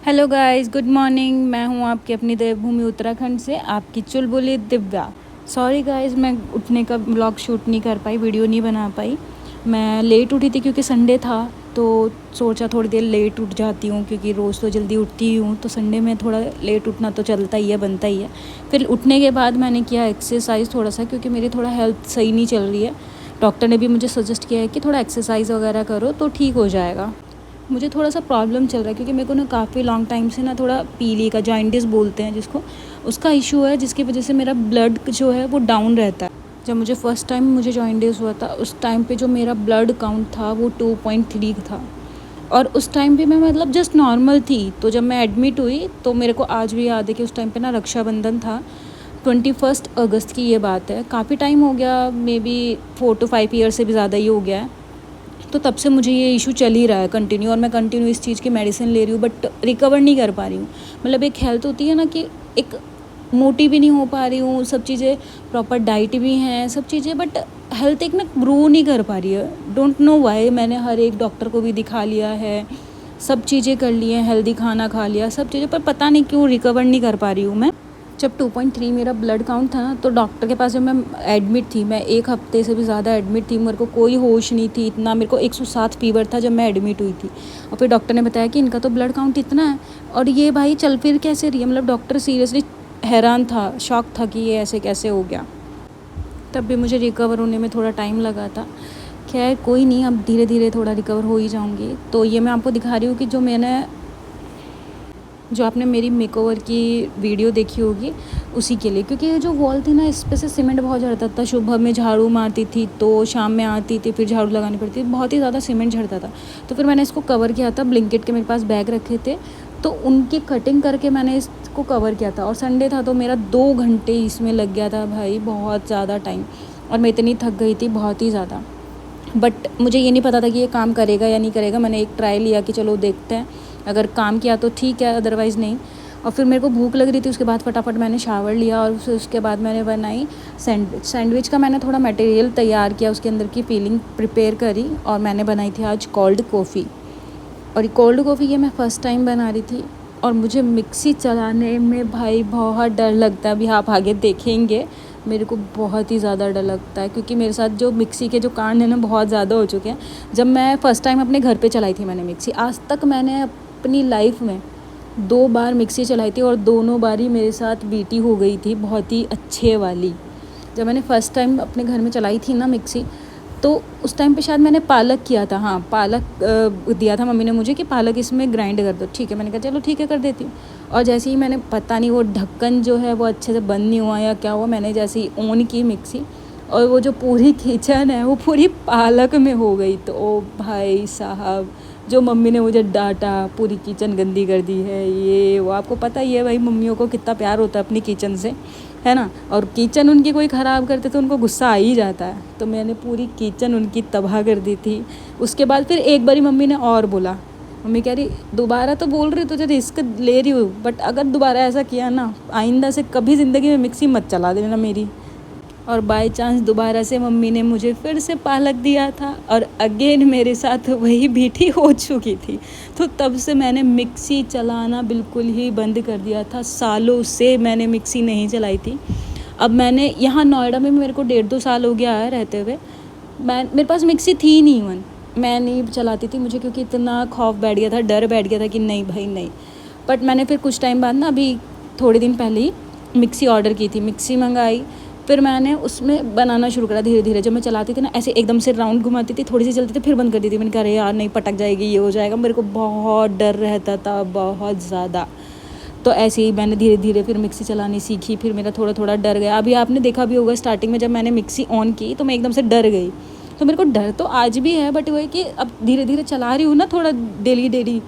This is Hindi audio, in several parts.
Hello guys, good morning. मैं हूं आपकी अपनी देवभूमि उत्तराखंड से, आपकी चुलबुली दिव्या। सॉरी गाइस, मैं उठने का ब्लॉग शूट नहीं कर पाई, वीडियो नहीं बना पाई। मैं लेट उठी थी क्योंकि संडे था, तो सोचा थोड़ी देर लेट उठ जाती हूँ क्योंकि रोज़ तो जल्दी उठती ही हूँ, तो संडे में थोड़ा लेट उठना तो चलता ही है, बनता ही है। फिर उठने के बाद मैंने किया एक्सरसाइज थोड़ा सा, क्योंकि मेरी थोड़ा हेल्थ सही नहीं चल रही है। डॉक्टर ने भी मुझे सजेस्ट किया है कि थोड़ा एक्सरसाइज वगैरह करो तो ठीक हो जाएगा। मुझे थोड़ा सा प्रॉब्लम चल रहा है क्योंकि मेरे को ना काफ़ी लॉन्ग टाइम से ना थोड़ा पीली का जॉइंटिस बोलते हैं जिसको, उसका इशू है, जिसकी वजह से मेरा ब्लड जो है वो डाउन रहता है। जब मुझे फ़र्स्ट टाइम मुझे जॉइंटिस हुआ था, उस टाइम पे जो मेरा ब्लड काउंट था वो 2.3 था। और उस टाइम पे मैं मतलब जस्ट नॉर्मल थी। तो जब मैं एडमिट हुई तो मेरे को आज भी याद है कि उस टाइम पे ना रक्षाबंधन था, 21 अगस्त की ये बात है। काफ़ी टाइम हो गया, मे बी 4 to 5 ईयर से भी ज़्यादा ही हो गया है। तो तब से मुझे ये इशू चल ही रहा है कंटिन्यू, और मैं कंटिन्यू इस चीज़ की मेडिसिन ले रही हूँ, बट रिकवर नहीं कर पा रही हूँ। मतलब एक हेल्थ होती है ना कि एक मोटी भी नहीं हो पा रही हूँ, सब चीज़ें प्रॉपर डाइट भी हैं, सब चीज़ें, बट हेल्थ एक ना ग्रो नहीं कर पा रही है। Don't know why. मैंने हर एक डॉक्टर को भी दिखा लिया है, सब चीज़ें कर ली हैं, हेल्दी खाना खा लिया, सब चीज़ें, पर पता नहीं क्यों रिकवर नहीं कर पा रही हूँ मैं। जब 2.3 मेरा ब्लड काउंट था ना, तो डॉक्टर के पास जब मैं एडमिट थी, मैं 1 हफ्ते से भी ज़्यादा एडमिट थी, मेरे को कोई होश नहीं थी इतना, मेरे को 107 फीवर था जब मैं एडमिट हुई थी। और फिर डॉक्टर ने बताया कि इनका तो ब्लड काउंट इतना है और ये भाई चल फिर कैसे रही है। मतलब डॉक्टर सीरियसली हैरान था, शॉक था कि ये ऐसे कैसे हो गया। तब भी मुझे रिकवर होने में थोड़ा टाइम लगा था। खैर कोई नहीं, अब धीरे धीरे थोड़ा रिकवर हो ही जाऊँगी। तो ये मैं आपको दिखा रही हूँ कि जो आपने मेरी मेकओवर की वीडियो देखी होगी उसी के लिए, क्योंकि ये जो वॉल थी ना, इस पे से सीमेंट बहुत झड़ता था। सुबह में झाड़ू मारती थी तो शाम में आती थी, फिर झाड़ू लगानी पड़ती थी, बहुत ही ज़्यादा सीमेंट झड़ता था। तो फिर मैंने इसको कवर किया था, ब्लिंकेट के मेरे पास बैग रखे थे, तो उनकी कटिंग करके मैंने इसको कवर किया था। और संडे था तो मेरा 2 घंटे इसमें लग गया था भाई, बहुत ज़्यादा टाइम। और मैं इतनी थक गई थी, बहुत ही ज़्यादा। बट मुझे ये नहीं पता था कि ये काम करेगा या नहीं करेगा। मैंने एक ट्राई लिया कि चलो देखते हैं, अगर काम किया तो ठीक है, अदरवाइज़ नहीं। और फिर मेरे को भूख लग रही थी, उसके बाद फटाफट मैंने शावर लिया और फिर उसके बाद मैंने बनाई सैंडविच का मैंने थोड़ा मटेरियल तैयार किया, उसके अंदर की फीलिंग प्रिपेयर करी, और मैंने बनाई थी आज कोल्ड कॉफ़ी। और कोल्ड कॉफ़ी ये मैं फ़र्स्ट टाइम बना रही थी, और मुझे मिक्सी चलाने में भाई बहुत डर लगता है। अभी आप आगे देखेंगे, मेरे को बहुत ही ज़्यादा डर लगता है, क्योंकि मेरे साथ जो मिक्सी के जो कांड हैं ना बहुत ज़्यादा हो चुके हैं। जब मैं फ़र्स्ट टाइम अपने घर पे चलाई थी मैंने मिक्सी, आज तक मैंने अपनी लाइफ में 2 बार मिक्सी चलाई थी, और दोनों बार ही मेरे साथ बीटी हो गई थी, बहुत ही अच्छे वाली। जब मैंने फ़र्स्ट टाइम अपने घर में चलाई थी ना मिक्सी, तो उस टाइम पे शायद मैंने पालक किया था। हाँ, पालक दिया था मम्मी ने मुझे कि पालक इसमें ग्राइंड कर दो। ठीक है, मैंने कहा चलो ठीक है, कर देती हूँ। और जैसे ही मैंने, पता नहीं वो ढक्कन जो है वो अच्छे से बंद नहीं हुआ या क्या हुआ, मैंने जैसे ही ऑन की मिक्सी, और वो जो पूरी किचन है वो पूरी पालक में हो गई। तो ओ भाई साहब, जो मम्मी ने मुझे डांटा, पूरी किचन गंदी कर दी है, ये वो। आपको पता ही है भाई मम्मियों को कितना प्यार होता है अपनी किचन से, है ना। और किचन उनकी कोई ख़राब करते तो उनको गुस्सा आ ही जाता है। तो मैंने पूरी किचन उनकी तबाह कर दी थी। उसके बाद फिर एक बारी मम्मी ने और बोला, मम्मी कह रही दोबारा तो बोल रही तो जब रिस्क ले रही हूँ, बट अगर दोबारा ऐसा किया ना, आइंदा से कभी ज़िंदगी में मिक्सी मत चला देना मेरी। और बाय चांस दोबारा से मम्मी ने मुझे फिर से पालक दिया था, और अगेन मेरे साथ वही बीठी हो चुकी थी। तो तब से मैंने मिक्सी चलाना बिल्कुल ही बंद कर दिया था। सालों से मैंने मिक्सी नहीं चलाई थी। अब मैंने यहाँ नोएडा में मेरे को 1.5-2 साल हो गया है रहते हुए, मेरे पास मिक्सी थी नहीं इवन, मैं नहीं चलाती थी। मुझे क्योंकि इतना खौफ बैठ गया था, डर बैठ गया था कि नहीं भाई नहीं। बट मैंने फिर कुछ टाइम बाद ना, अभी थोड़े दिन पहले ही मिक्सी ऑर्डर की थी, मिक्सी मंगाई। फिर मैंने उसमें बनाना शुरू करा धीरे धीरे। जब मैं चलाती थी ना, ऐसे एकदम से राउंड घुमाती थी, थोड़ी सी चलती थी, फिर बंद कर दी थी। मैंने कहा अरे यार नहीं, पटक जाएगी, ये हो जाएगा। मेरे को बहुत डर रहता था, बहुत ज़्यादा। तो ऐसे ही मैंने धीरे धीरे फिर मिक्सी चलानी सीखी, फिर मेरा थोड़ा थोड़ा डर गया। अभी आपने देखा भी होगा, स्टार्टिंग में जब मैंने मिक्सी ऑन की तो मैं एकदम से डर गई। तो मेरे को डर तो आज भी है, बट वो है कि अब धीरे धीरे चला रही हूँ ना, थोड़ा डेली डेली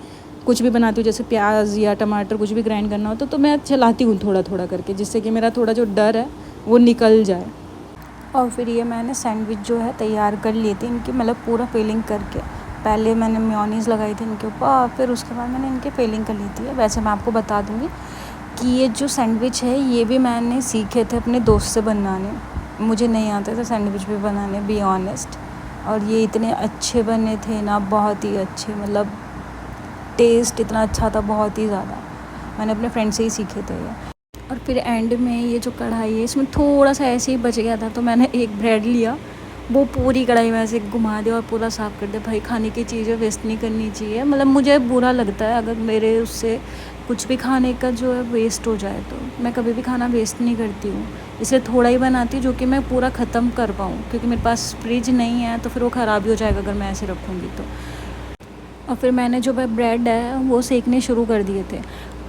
कुछ भी बनाती हूँ, जैसे प्याज या टमाटर कुछ भी ग्राइंड करना हो तो मैं चलाती हूँ थोड़ा थोड़ा करके, जिससे कि मेरा थोड़ा जो डर है वो निकल जाए। और फिर ये मैंने सैंडविच जो है तैयार कर लिए थे इनकी, मतलब पूरा फिलिंग करके। पहले मैंने मेयोनीज़ लगाई थी इनके ऊपर, और फिर उसके बाद मैंने इनकी फिलिंग कर ली थी। वैसे मैं आपको बता दूँगी कि ये जो सैंडविच है ये भी मैंने सीखे थे अपने दोस्त से बनाने। मुझे नहीं आते थे सैंडविच भी बनाने, बी ऑनेस्ट। और ये इतने अच्छे बने थे ना, बहुत ही अच्छे। मतलब टेस्ट इतना अच्छा था, बहुत ही ज़्यादा। मैंने अपने फ्रेंड से ही सीखे थे ये। और फिर एंड में ये जो कढ़ाई है इसमें थोड़ा सा ऐसे ही बच गया था, तो मैंने एक ब्रेड लिया, वो पूरी कढ़ाई में ऐसे घुमा दिया और पूरा साफ़ कर दिया। भाई खाने की चीज़ें वेस्ट नहीं करनी चाहिए, मतलब मुझे बुरा लगता है अगर मेरे उससे कुछ भी खाने का जो है वेस्ट हो जाए, तो मैं कभी भी खाना वेस्ट नहीं करती हूँ। इसलिए थोड़ा ही बनाती हूँ जो कि मैं पूरा ख़त्म कर पाऊँ, क्योंकि मेरे पास फ्रिज नहीं है तो फिर वो ख़राब ही हो जाएगा अगर मैं ऐसे रखूँगी तो। और फिर मैंने जो है ब्रेड है वो सेकने शुरू कर दिए थे,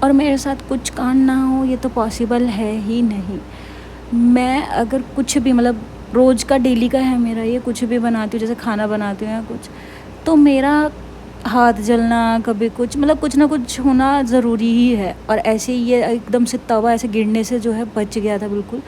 और मेरे साथ कुछ कांड ना हो ये तो पॉसिबल है ही नहीं। मैं अगर कुछ भी, मतलब रोज़ का डेली का है मेरा ये, कुछ भी बनाती हूँ जैसे खाना बनाती हूँ या कुछ, तो मेरा हाथ जलना, कभी कुछ, मतलब कुछ ना कुछ होना ज़रूरी ही है। और ऐसे ही ये एकदम से तवा ऐसे गिरने से जो है बच गया था बिल्कुल।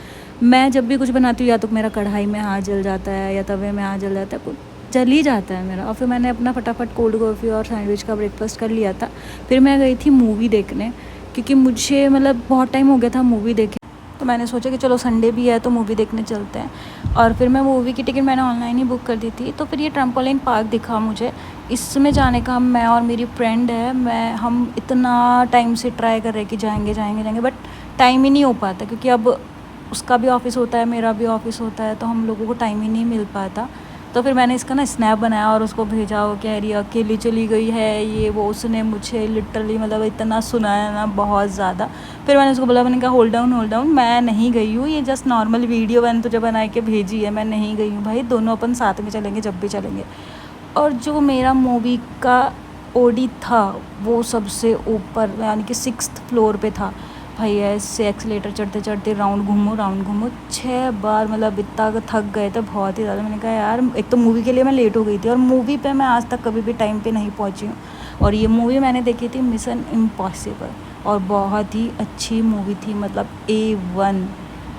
मैं जब भी कुछ बनाती हूँ या तो मेरा कढ़ाई में हाथ जल जाता है या तवे में हाथ जल जाता है, कुछ जल ही जाता है मेरा। और फिर मैंने अपना फटाफट कोल्ड कॉफ़ी और सैंडविच का ब्रेकफास्ट कर लिया था। फिर मैं गई थी मूवी देखने, क्योंकि मुझे मतलब बहुत टाइम हो गया था मूवी देखे, तो मैंने सोचा कि चलो संडे भी है तो मूवी देखने चलते हैं। और फिर मैं मूवी की टिकट मैंने ऑनलाइन ही बुक कर दी थी। तो फिर ये ट्रम्पोलिन पार्क दिखा मुझे, इसमें जाने का मैं और मेरी फ्रेंड है, हम इतना टाइम से ट्राई कर रहे हैं कि जाएंगे जाएंगे जाएंगे, बट टाइम ही नहीं हो पाता, क्योंकि अब उसका भी ऑफ़िस होता है, मेरा भी ऑफ़िस होता है, तो हम लोगों को टाइम ही नहीं मिल पाता। तो फिर मैंने इसका ना स्नैप बनाया और उसको भेजा, वो कह रही अकेली चली गई है ये वो। उसने मुझे लिटरली मतलब इतना सुनाया ना, बहुत ज़्यादा। फिर मैंने उसको बोला, मैंने कहा होल्ड डाउन, मैं नहीं गई हूँ, ये जस्ट नॉर्मल वीडियो मैंने तुझे बना के भेजी है, मैं नहीं गई हूँ भाई, दोनों अपन साथ में चलेंगे जब भी चलेंगे। और जो मेरा मूवी का ओडी था वो सबसे ऊपर, यानी कि 6th फ्लोर पे था। भाई ऐसे एक्सीलेटर चढ़ते चढ़ते राउंड घूमो 6 बार, मतलब इतना थक गए थे बहुत ही ज़्यादा। मैंने कहा यार, एक तो मूवी के लिए मैं लेट हो गई थी, और मूवी पे मैं आज तक कभी भी टाइम पे नहीं पहुंची हूँ। और ये मूवी मैंने देखी थी मिशन इम्पॉसिबल, और बहुत ही अच्छी मूवी थी, मतलब A1,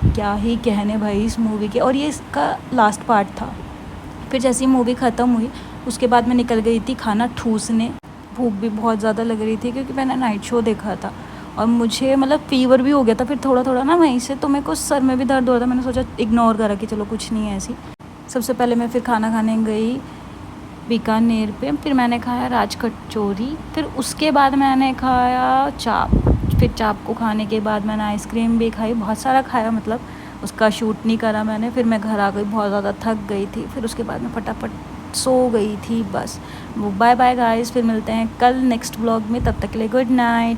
क्या ही कहने भाई इस मूवी के। और ये इसका लास्ट पार्ट था। फिर जैसे ही मूवी ख़त्म हुई उसके बाद मैं निकल गई थी खाना ठूसने। भूख भी बहुत ज़्यादा लग रही थी, क्योंकि मैंने नाइट शो देखा था, और मुझे मतलब फ़ीवर भी हो गया था फिर थोड़ा थोड़ा ना वहीं से, तो मेरे को सर में भी दर्द हो रहा था। मैंने सोचा इग्नोर करा कि चलो कुछ नहीं है ऐसी। सबसे पहले मैं फिर खाना खाने गई बीकानेर पे, फिर मैंने खाया राज कचौरी, फिर उसके बाद मैंने खाया चाप। फिर चाप को खाने के बाद मैंने आइसक्रीम भी खाई, बहुत सारा खाया, मतलब उसका शूट नहीं करा मैंने। फिर मैं घर आ गई, बहुत ज़्यादा थक गई थी, फिर उसके बाद मैं फटाफट सो गई थी बस। बाय बाय गाइस, फिर मिलते हैं कल नेक्स्ट व्लॉग में, तब तक के लिए गुड नाइट।